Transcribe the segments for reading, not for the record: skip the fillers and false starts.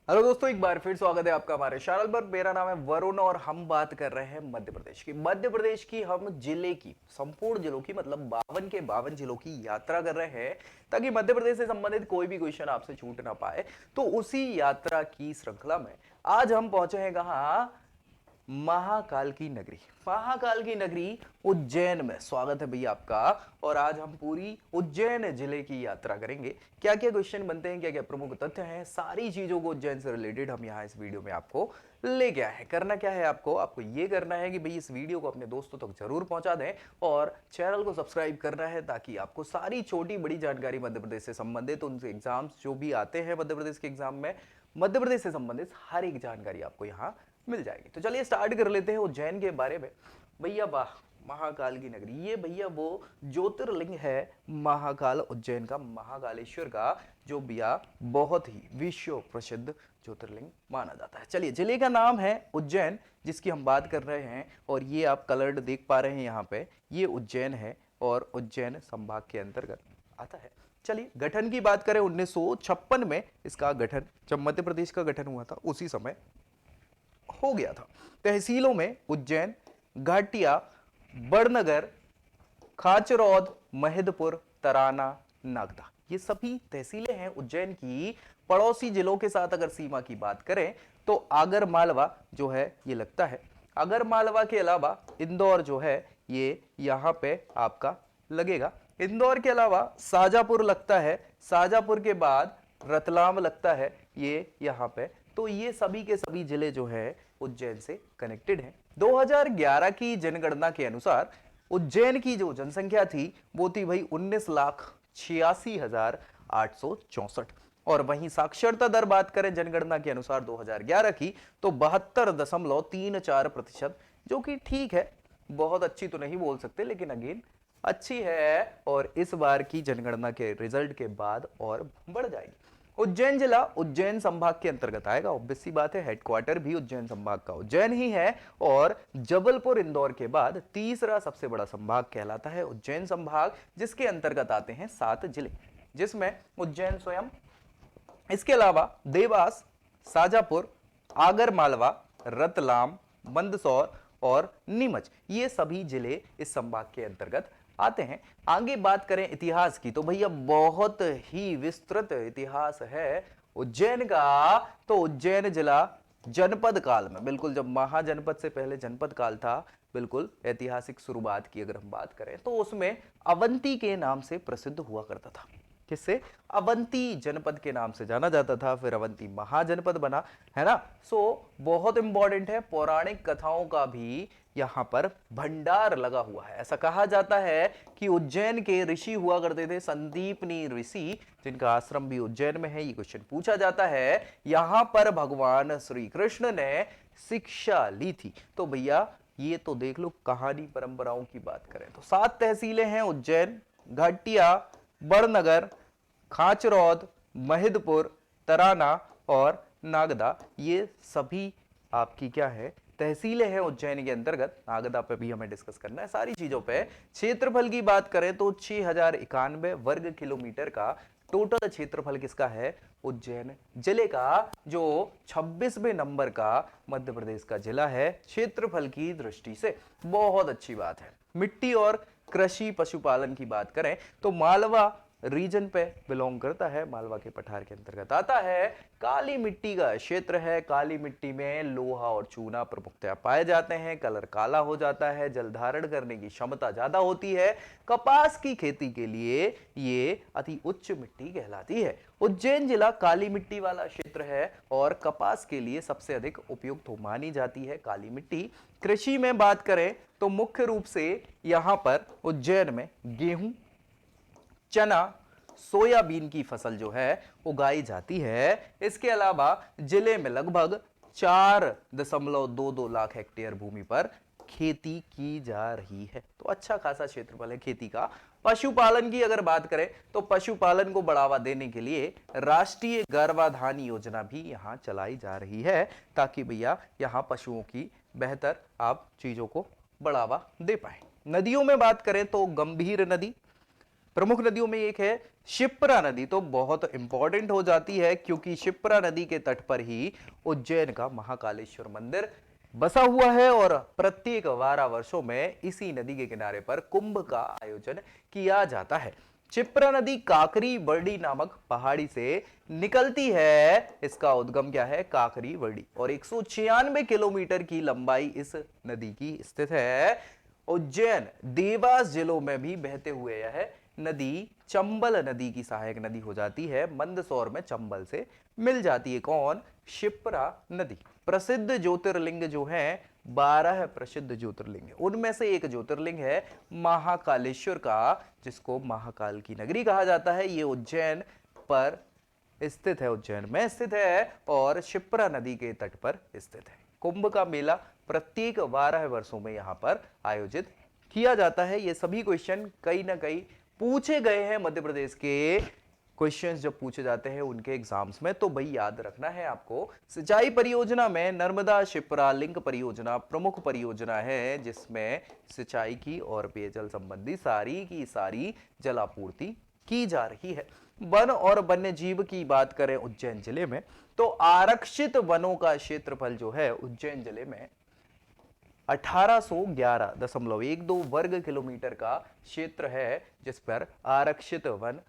Hello दोस्तों, एक बार फिर स्वागत है आपका हमारे चैनल पर। मेरा नाम है वरुण और हम बात कर रहे हैं मध्य प्रदेश की हम जिले की संपूर्ण जिलों की मतलब 52 के 52 जिलों की यात्रा कर रहे हैं ताकि मध्य प्रदेश से संबंधित कोई भी क्वेश्चन आपसे छूट ना पाए। तो उसी यात्रा की श्रृंखला में आज हम पहुंचे हैं कहाँ? महाकाल की नगरी। महाकाल की नगरी उज्जैन में स्वागत है भैया आपका। और आज हम पूरी उज्जैन जिले की यात्रा करेंगे। क्या क्या क्वेश्चन बनते हैं, क्या क्या प्रमुख तथ्य हैं, सारी चीजों को उज्जैन से रिलेटेड हम यहाँ इस वीडियो में आपको लेके आए हैं। करना क्या है, आपको ये करना है कि भाई इस वीडियो को अपने दोस्तों तक जरूर पहुंचा दें और चैनल को सब्सक्राइब करना है ताकि आपको सारी छोटी बड़ी जानकारी मध्य प्रदेश से संबंधित उनसे एग्जाम्स जो भी आते हैं मध्य प्रदेश के एग्जाम में, मध्य प्रदेश से संबंधित हर एक जानकारी आपको यहाँ मिल जाएगी। तो चलिए स्टार्ट कर लेते हैं उज्जैन के बारे में। भैया वाह, महाकाल की नगरी, ये भैया वो ज्योतिर्लिंग है महाकाल, उज्जैन का महाकालेश्वर का, जो भैया बहुत ही विश्व प्रसिद्ध ज्योतिर्लिंग माना जाता है। चलिए, जिले का नाम है उज्जैन जिसकी हम बात कर रहे हैं और ये आप कलर्ड देख पा रहे हैं यहाँ पे, ये उज्जैन है और उज्जैन संभाग के अंतर्गत आता है। चलिए, गठन की बात करें 1956 में इसका गठन, जब मध्य प्रदेश का गठन हुआ था उसी समय हो गया था। तहसीलों में उज्जैन, घाटिया, बड़नगर, खाचरौद, महिदपुर, तराना, नागदा, ये सभी तहसीलें हैं उज्जैन की। पड़ोसी जिलों के साथ अगर सीमा की बात करें तो आगर मालवा जो है ये लगता है। आगर मालवा के अलावा इंदौर जो है ये यहां पे आपका लगेगा। इंदौर के अलावा शाजापुर लगता है, शाजापुर के बाद रतलाम लगता है ये यहां पे। तो ये सभी के सभी जिले जो है उज्जैन से कनेक्टेड हैं। 2011 की जनगणना के अनुसार उज्जैन की जो जनसंख्या थी वो थी भाई 19,86,864। और वहीं साक्षरता दर बात करें जनगणना के अनुसार 2011 की तो 72.34%, जो कि ठीक है, बहुत अच्छी तो नहीं बोल सकते लेकिन अगेन अच्छी है और इस बार की जनगणना के रिजल्ट के बाद और बढ़ जाएगी। उज्जैन जिला उज्जैन संभाग के अंतर्गत आएगा, ऑब्वियस सी बात है, हेडक्वार्टर भी उज्जैन संभाग का उज्जैन ही है और जबलपुर इंदौर के बाद तीसरा सबसे बड़ा संभाग कहलाता है उज्जैन संभाग, जिसके अंतर्गत आते हैं 7 जिले, जिसमें उज्जैन स्वयं, इसके अलावा देवास, शाजापुर, आगर मालवा, रतलाम, मंदसौर और नीमच, ये सभी जिले इस संभाग के अंतर्गत आते हैं। आगे बात करें इतिहास की तो भैया बहुत ही विस्तृत इतिहास है उज्जैन का। तो उज्जैन जिला जनपद काल में, बिल्कुल जब महाजनपद से पहले जनपद काल था, बिल्कुल ऐतिहासिक शुरुआत की अगर हम बात करें तो उसमें अवंती के नाम से प्रसिद्ध हुआ करता था। किससे? अवंती जनपद के नाम से जाना जाता था, फिर अवंती महाजनपद बना, है ना। सो बहुत इंपॉर्टेंट है, पौराणिक कथाओं का भी यहां पर भंडार लगा हुआ है। ऐसा कहा जाता है कि उज्जैन के ऋषि हुआ करते थे संदीपनी ऋषि, जिनका आश्रम भी उज्जैन में है। ये क्वेश्चन पूछा जाता है, यहां पर भगवान श्री कृष्ण ने शिक्षा ली थी। तो भैया ये तो देख लो, कहानी परंपराओं की बात करें तो 7 तहसीलें हैं उज्जैन, घाटिया, बड़नगर, खाचरौद, महिदपुर, तराना और नागदा, ये सभी आपकी क्या है, तहसीलें हैं उज्जैन के अंतर्गत। नागदा पे भी हमें डिस्कस करना है सारी चीजों पे। क्षेत्रफल की बात करें तो 6091 वर्ग किलोमीटर का टोटल क्षेत्रफल किसका है? उज्जैन जिले का, जो 26वें नंबर का मध्य प्रदेश का जिला है क्षेत्रफल की दृष्टि से। बहुत अच्छी बात है। मिट्टी और कृषि पशुपालन की बात करें तो मालवा रीजन पे बिलोंग करता है, मालवा के पठार के अंतर्गत आता है। काली मिट्टी का क्षेत्र है, काली मिट्टी में लोहा और चूना प्रमुखतया पाए जाते हैं, कलर काला हो जाता है, जल धारण करने की क्षमता ज्यादा होती है। कपास की खेती के लिए ये अति उच्च मिट्टी कहलाती है। उज्जैन जिला काली मिट्टी वाला क्षेत्र है और कपास के लिए सबसे अधिक उपयुक्त मानी जाती है काली मिट्टी। कृषि में बात करें तो मुख्य रूप से यहां पर उज्जैन में गेहूं, चना, सोयाबीन की फसल जो है उगाई जाती है। इसके अलावा जिले में लगभग 4.22 लाख हेक्टेयर भूमि पर खेती की जा रही है, तो अच्छा खासा क्षेत्रफल है खेती का। पशुपालन की अगर बात करें तो पशुपालन को बढ़ावा देने के लिए राष्ट्रीय गर्भाधान योजना भी यहां चलाई जा रही है, ताकि भैया यहां पशुओं की बेहतर आप चीजों को बढ़ावा दे पाए। नदियों में बात करें तो गंभीर नदी, प्रमुख नदियों में एक है शिप्रा नदी, तो बहुत इंपॉर्टेंट हो जाती है क्योंकि शिप्रा नदी के तट पर ही उज्जैन का महाकालेश्वर मंदिर बसा हुआ है और प्रत्येक 12 वर्षों में इसी नदी के किनारे पर कुंभ का आयोजन किया जाता है। क्षिप्रा नदी काकरी बरडी नामक पहाड़ी से निकलती है। इसका उद्गम क्या है? काकरी बरडी, और 196 किलोमीटर की लंबाई इस नदी की स्थित है। उज्जैन देवास जिलों में भी बहते हुए यह नदी चंबल नदी की सहायक नदी हो जाती है। मंदसौर में चंबल से मिल जाती है। कौन? शिप्रा नदी। प्रसिद्ध ज्योतिर्लिंग जो है 12 प्रसिद्ध ज्योतिर्लिंग, उनमें से एक ज्योतिर्लिंग है महाकालेश्वर का, जिसको महाकाल की नगरी कहा जाता है। ये उज्जैन पर स्थित है, उज्जैन में स्थित है और शिप्रा नदी के तट पर स्थित है। कुंभ का मेला प्रत्येक 12 वर्षों में यहां पर आयोजित किया जाता है। ये सभी क्वेश्चन कहीं ना कहीं पूछे गए हैं मध्य प्रदेश के। क्वेश्चंस जब पूछे जाते हैं उनके एग्जाम्स में, तो भाई याद रखना है आपको, सिंचाई परियोजना में नर्मदा शिप्रा लिंक परियोजना प्रमुख परियोजना है, जिसमें सिंचाई की और पेयजल संबंधी सारी की सारी जलापूर्ति की जा रही है। वन और वन्य जीव की बात करें उज्जैन जिले में, तो आरक्षित वनों का क्षेत्रफल जो है उज्जैन जिले में 1811.12 वर्ग किलोमीटर का क्षेत्र है, जिस पर आरक्षित वन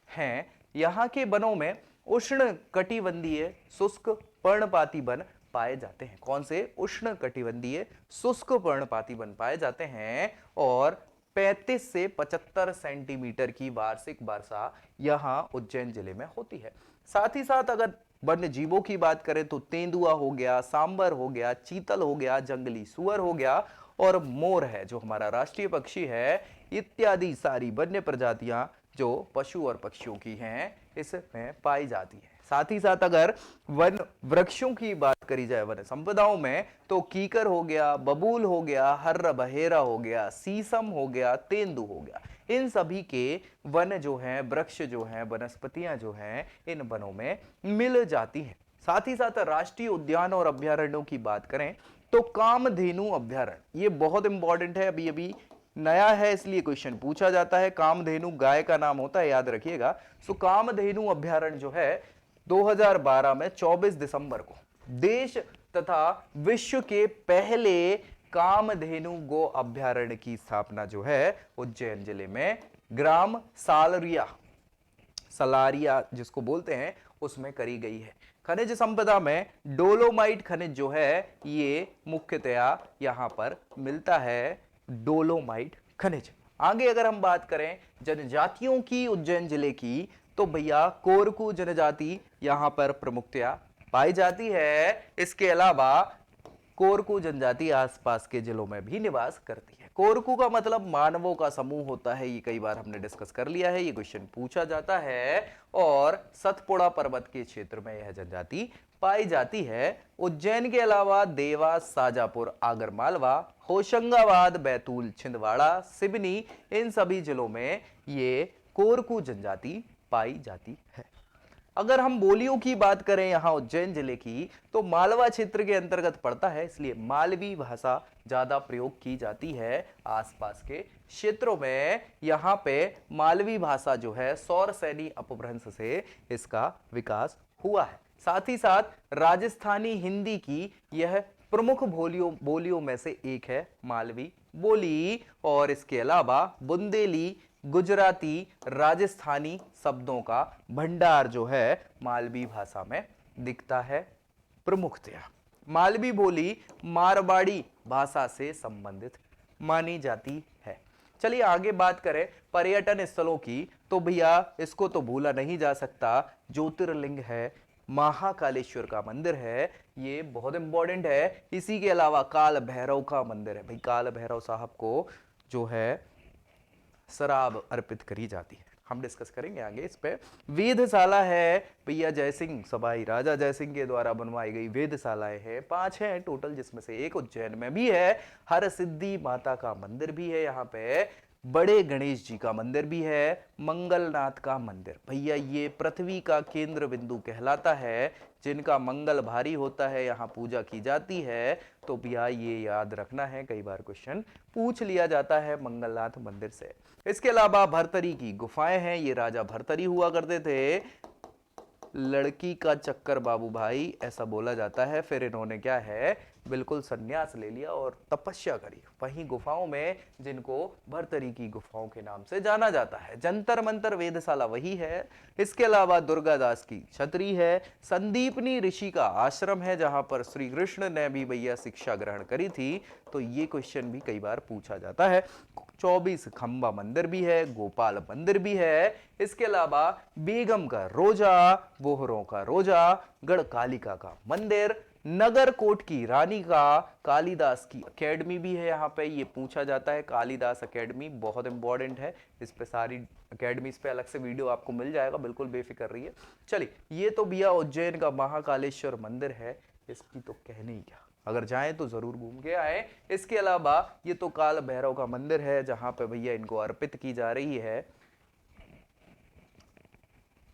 हैं। यहाँ के वनों में उष्ण कटिबंधीय शुष्क पर्णपाती वन पाए जाते हैं। कौन से? उष्ण कटिबंधीय शुष्क पर्णपाती वन पाए जाते हैं और 35 से 75 सेंटीमीटर की वार्षिक वर्षा यहाँ उज्जैन जिले में होती है। साथ ही साथ अगर वन्य जीवों की बात करें तो तेंदुआ हो गया, सांबर हो गया, चीतल हो गया, जंगली सुअर हो गया और मोर है जो हमारा राष्ट्रीय पक्षी है, इत्यादि सारी वन्य प्रजातियां जो पशु और पक्षियों की हैं इसमें पाई जाती है। साथ ही साथ अगर वन वृक्षों की बात करी जाए वन संपदाओं में, तो कीकर हो गया, बबूल हो गया, हर्र बहेरा हो गया, सीसम हो गया, तेंदु हो गया, इन सभी के वन जो हैं, वृक्ष जो हैं, वनस्पतियां जो हैं, इन वनों में मिल जाती हैं। साथ ही साथ राष्ट्रीय उद्यान और अभ्यारण्यों की बात करें तो कामधेनु अभ्यारण्य, ये बहुत इंपॉर्टेंट है, अभी अभी नया है इसलिए क्वेश्चन पूछा जाता है। कामधेनु गाय का नाम होता है, याद रखिएगा। सो कामधेनु अभ्यारण्य जो है 2012 में 24 दिसंबर को देश तथा विश्व के पहले कामधेनु गो अभ्यारण्य की स्थापना जो है उज्जैन जिले में ग्राम सलारिया जिसको बोलते हैं उसमें करी गई है। खनिज संपदा में डोलोमाइट खनिज जो है ये मुख्यतया यहां पर मिलता है, डोलोमाइट खनिज। आगे अगर हम बात करें जनजातियों की उज्जैन जिले की, तो भैया कोरकू जनजाति यहां पर प्रमुखतया पाई जाती है। इसके अलावा कोरकू जनजाति आसपास के जिलों में भी निवास करती है। कोरकू का मतलब मानवों का समूह होता है, ये कई बार हमने डिस्कस कर लिया है, ये क्वेश्चन पूछा जाता है। और सतपुड़ा पर्वत के क्षेत्र में यह जनजाति पाई जाती है। उज्जैन के अलावा देवास, शाजापुर, आगरमालवा, होशंगाबाद, बैतूल, छिंदवाड़ा, सिवनी, इन सभी जिलों में ये कोरकू जनजाति पाई जाती है। अगर हम बोलियों की बात करें यहां उज्जैन जिले की, तो मालवा क्षेत्र के अंतर्गत पड़ता है, इसलिए मालवी भाषा ज्यादा प्रयोग की जाती है आसपास के क्षेत्रों में। यहां पे मालवी भाषा जो है सौरसैनी अपभ्रंश से इसका विकास हुआ है। साथ ही साथ राजस्थानी हिंदी की यह प्रमुख बोलियों में से एक है मालवी बोली, और इसके अलावा बुंदेली, गुजराती, राजस्थानी शब्दों का भंडार जो है मालवी भाषा में दिखता है प्रमुखतया। मालवी बोली मारवाड़ी भाषा से संबंधित मानी जाती है। चलिए आगे बात करें पर्यटन स्थलों की, तो भैया इसको तो भूला नहीं जा सकता, ज्योतिर्लिंग है, महाकालेश्वर का मंदिर है, ये बहुत इंपॉर्टेंट है। इसी के अलावा काल भैरव का मंदिर है। भाई काल भैरव साहब को जो है शराब अर्पित करी जाती है, हम डिस्कस करेंगे आगे इस पे। वेधशाला है भैया जयसिंह सभाई, राजा जयसिंह के द्वारा बनवाई गई वेधशालाएं हैं, 5 हैं टोटल, जिसमें से एक उज्जैन में भी है। हर सिद्धि माता का मंदिर भी है यहाँ पे। बड़े गणेश जी का मंदिर भी है, मंगलनाथ का मंदिर। भैया ये पृथ्वी का केंद्र बिंदु कहलाता है, जिनका मंगल भारी होता है, यहाँ पूजा की जाती है। तो भैया ये याद रखना है, कई बार क्वेश्चन पूछ लिया जाता है मंगलनाथ मंदिर से। इसके अलावा भरतरी की गुफाएं हैं, ये राजा भरतरी हुआ करते थे। लड़की का चक्कर बाबू भाई ऐसा बोला जाता है। फिर इन्होंने क्या है, बिल्कुल संन्यास ले लिया और तपस्या करी वहीं गुफाओं में, जिनको भरतरी की गुफाओं के नाम से जाना जाता है। जंतर मंतर वेधशाला वही है। इसके अलावा दुर्गादास की छतरी है। संदीपनी ऋषि का आश्रम है, जहां पर श्री कृष्ण ने भी भैया शिक्षा ग्रहण करी थी। तो ये क्वेश्चन भी कई बार पूछा जाता है। 24 खंबा मंदिर भी है, गोपाल मंदिर भी है। इसके अलावा बेगम का रोजा, बोहरों का रोजा, गढ़कालिका का मंदिर, नगर कोट की रानी का, कालिदास की एकेडमी भी है। यहाँ पे ये पूछा जाता है, कालिदास एकेडमी बहुत इंपॉर्टेंट है। इस पे सारी एकेडमीज पे अलग से वीडियो आपको मिल जाएगा, बिल्कुल बेफिक्र रहिए। चलिए, ये तो भैया उज्जैन का महाकालेश्वर मंदिर है, इसकी तो कहने ही क्या, अगर जाएं तो जरूर घूम के आए। इसके अलावा ये तो काल भैरव का मंदिर है, जहां पे भैया इनको अर्पित की जा रही है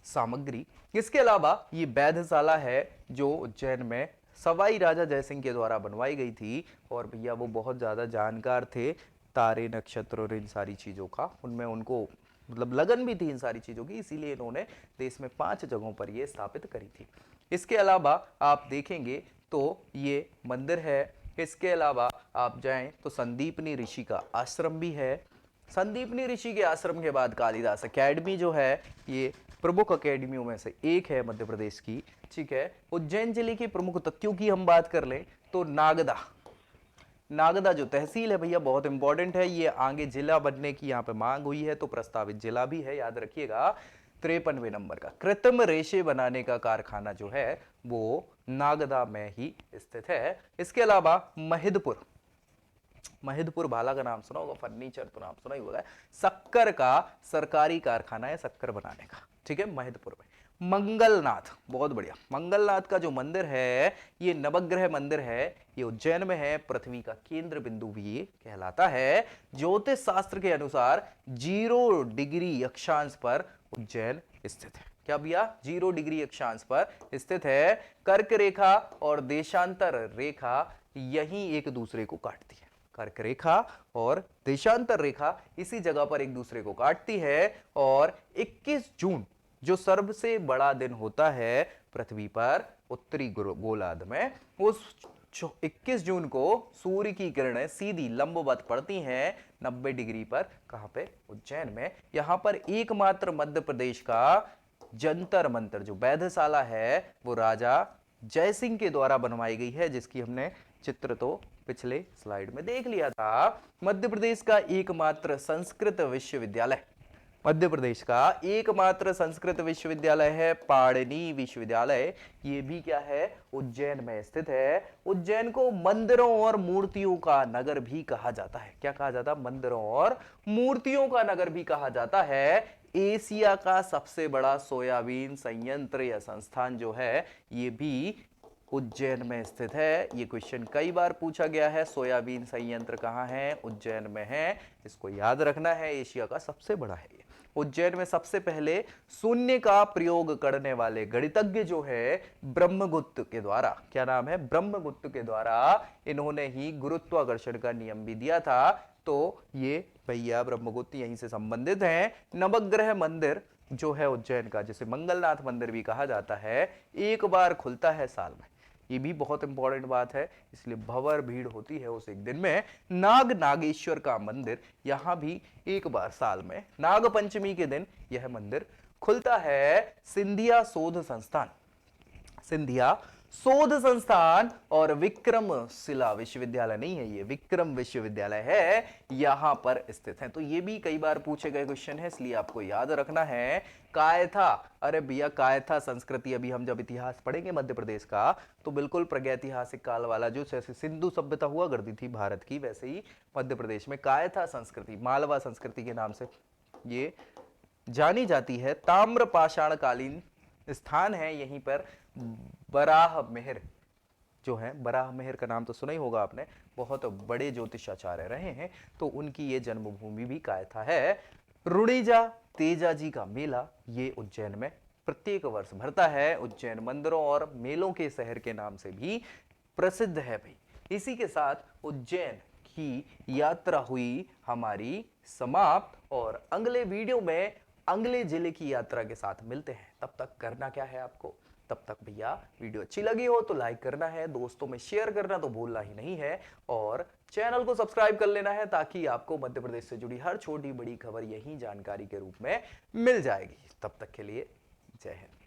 सामग्री। इसके अलावा ये वैधशाला है, जो उज्जैन में सवाई राजा जयसिंह के द्वारा बनवाई गई थी। और भैया वो बहुत ज्यादा जानकार थे तारे नक्षत्र और इन सारी चीजों का, उनमें उनको मतलब लगन भी थी इन सारी चीजों की, इसीलिए इन्होंने देश में 5 जगहों पर ये स्थापित करी थी। इसके अलावा आप देखेंगे तो ये मंदिर है। इसके अलावा आप जाएं तो संदीपनी ऋषि का आश्रम भी है। संदीपनी ऋषि के आश्रम के बाद कालिदास एकेडमी जो है, ये प्रमुख अकेडमियों में से एक है मध्य प्रदेश की। ठीक है, उज्जैन जिले की प्रमुख तथ्यों की हम बात कर लें तो नागदा, नागदा जो तहसील है भैया बहुत इंपॉर्टेंट है। ये आगे जिला बनने की यहाँ पे मांग हुई है, तो प्रस्तावित जिला भी है, याद रखिएगा। 53वें नंबर का कृत्रिम रेशे बनाने का कारखाना जो है वो नागदा में ही स्थित है। इसके अलावा महिदपुर, महिदपुर भाला का नाम सुना होगा, फर्नीचर तो नाम सुना ही होगा। शक्कर का सरकारी कारखाना है शक्कर बनाने का, ठीक है, महिदपुर में। मंगलनाथ, बहुत बढ़िया, मंगलनाथ का जो मंदिर है ये नवग्रह मंदिर है, ये उज्जैन में है, पृथ्वी का केंद्र बिंदु भी ये कहलाता है। ज्योतिष शास्त्र के अनुसार 0 डिग्री अक्षांश पर उज्जैन स्थित है। क्या भैया, 0 डिग्री अक्षांश पर स्थित है। कर्क रेखा और देशांतर रेखा यही एक दूसरे को काटती है। कर्क रेखा और देशांतर रेखा इसी जगह पर एक दूसरे को काटती है। और 21 जून जो सबसे बड़ा दिन होता है पृथ्वी पर उत्तरी गोलार्ध में, उस 21 जून को सूर्य की किरणें सीधी लंबवत पड़ती हैं 90 डिग्री पर। कहां पे, उज्जैन में। यहां पर एकमात्र मध्य प्रदेश का जंतर मंतर जो वैधशाला है वो राजा जयसिंह के द्वारा बनवाई गई है, जिसकी हमने चित्र तो पिछले स्लाइड में देख लिया था। मध्य प्रदेश का एकमात्र संस्कृत विश्वविद्यालय, मध्य प्रदेश का एकमात्र संस्कृत विश्वविद्यालय है पाणिनि विश्वविद्यालय। ये भी क्या है, उज्जैन में स्थित है। उज्जैन को मंदिरों और मूर्तियों का नगर भी कहा जाता है। क्या कहा जाता है, मंदिरों और मूर्तियों का नगर भी कहा जाता है। एशिया का सबसे बड़ा सोयाबीन संयंत्र या संस्थान जो है ये भी उज्जैन में स्थित है। ये क्वेश्चन कई बार पूछा गया है, सोयाबीन संयंत्र कहाँ है, उज्जैन में है, इसको याद रखना है। एशिया का सबसे बड़ा है ये। उज्जैन में सबसे पहले शून्य का प्रयोग करने वाले गणितज्ञ जो है ब्रह्मगुप्त के द्वारा, क्या नाम है, ब्रह्मगुप्त के द्वारा इन्होंने ही गुरुत्वाकर्षण का नियम भी दिया था। तो ये भैया ब्रह्मगुप्त यहीं से संबंधित हैं। नवग्रह मंदिर जो है उज्जैन का, जिसे मंगलनाथ मंदिर भी कहा जाता है, एक बार खुलता है साल में। ये भी बहुत इंपॉर्टेंट बात है, इसलिए भंवर भीड़ होती है उस एक दिन में। नाग नागेश्वर का मंदिर यहां भी एक बार साल में नाग पंचमी के दिन यह मंदिर खुलता है। सिंधिया शोध संस्थान, सिंधिया शोध संस्थान और विक्रमशिला विश्वविद्यालय नहीं है, ये विक्रम विश्वविद्यालय है, यहां पर स्थित है। तो ये भी कई बार पूछे गए क्वेश्चन है, इसलिए आपको याद रखना है। कायथा, अरे भैया कायथा संस्कृति, अभी हम जब इतिहास पढ़ेंगे मध्य प्रदेश का तो बिल्कुल प्रागैतिहासिक काल वाला, जो जैसे सिंधु सभ्यता हुआ करती थी भारत की, वैसे ही मध्य प्रदेश में कायथा संस्कृति, मालवा संस्कृति के नाम से ये जानी जाती है। ताम्र पाषाण कालीन स्थान है, यहीं पर बराह मेहर जो हैं, बराह मेहर का नाम तो सुना ही होगा आपने, बहुत बड़े ज्योतिषाचार्य रहे हैं, तो उनकी ये जन्मभूमि भी कायथा है। रुड़ीजा तेजा जी का मेला ये उज्जैन में प्रत्येक वर्ष भरता है। उज्जैन मंदिरों और मेलों के शहर के नाम से भी प्रसिद्ध है भाई। इसी के साथ उज्जैन की यात्रा हुई हमारी समाप्त, और अगले वीडियो में अगले जिले की यात्रा के साथ मिलते हैं। तब तक करना क्या है आपको, तब तक भैया वीडियो अच्छी लगी हो तो लाइक करना है, दोस्तों में शेयर करना तो भूलना ही नहीं है, और चैनल को सब्सक्राइब कर लेना है ताकि आपको मध्य प्रदेश से जुड़ी हर छोटी बड़ी खबर यही जानकारी के रूप में मिल जाएगी। तब तक के लिए जय हिंद।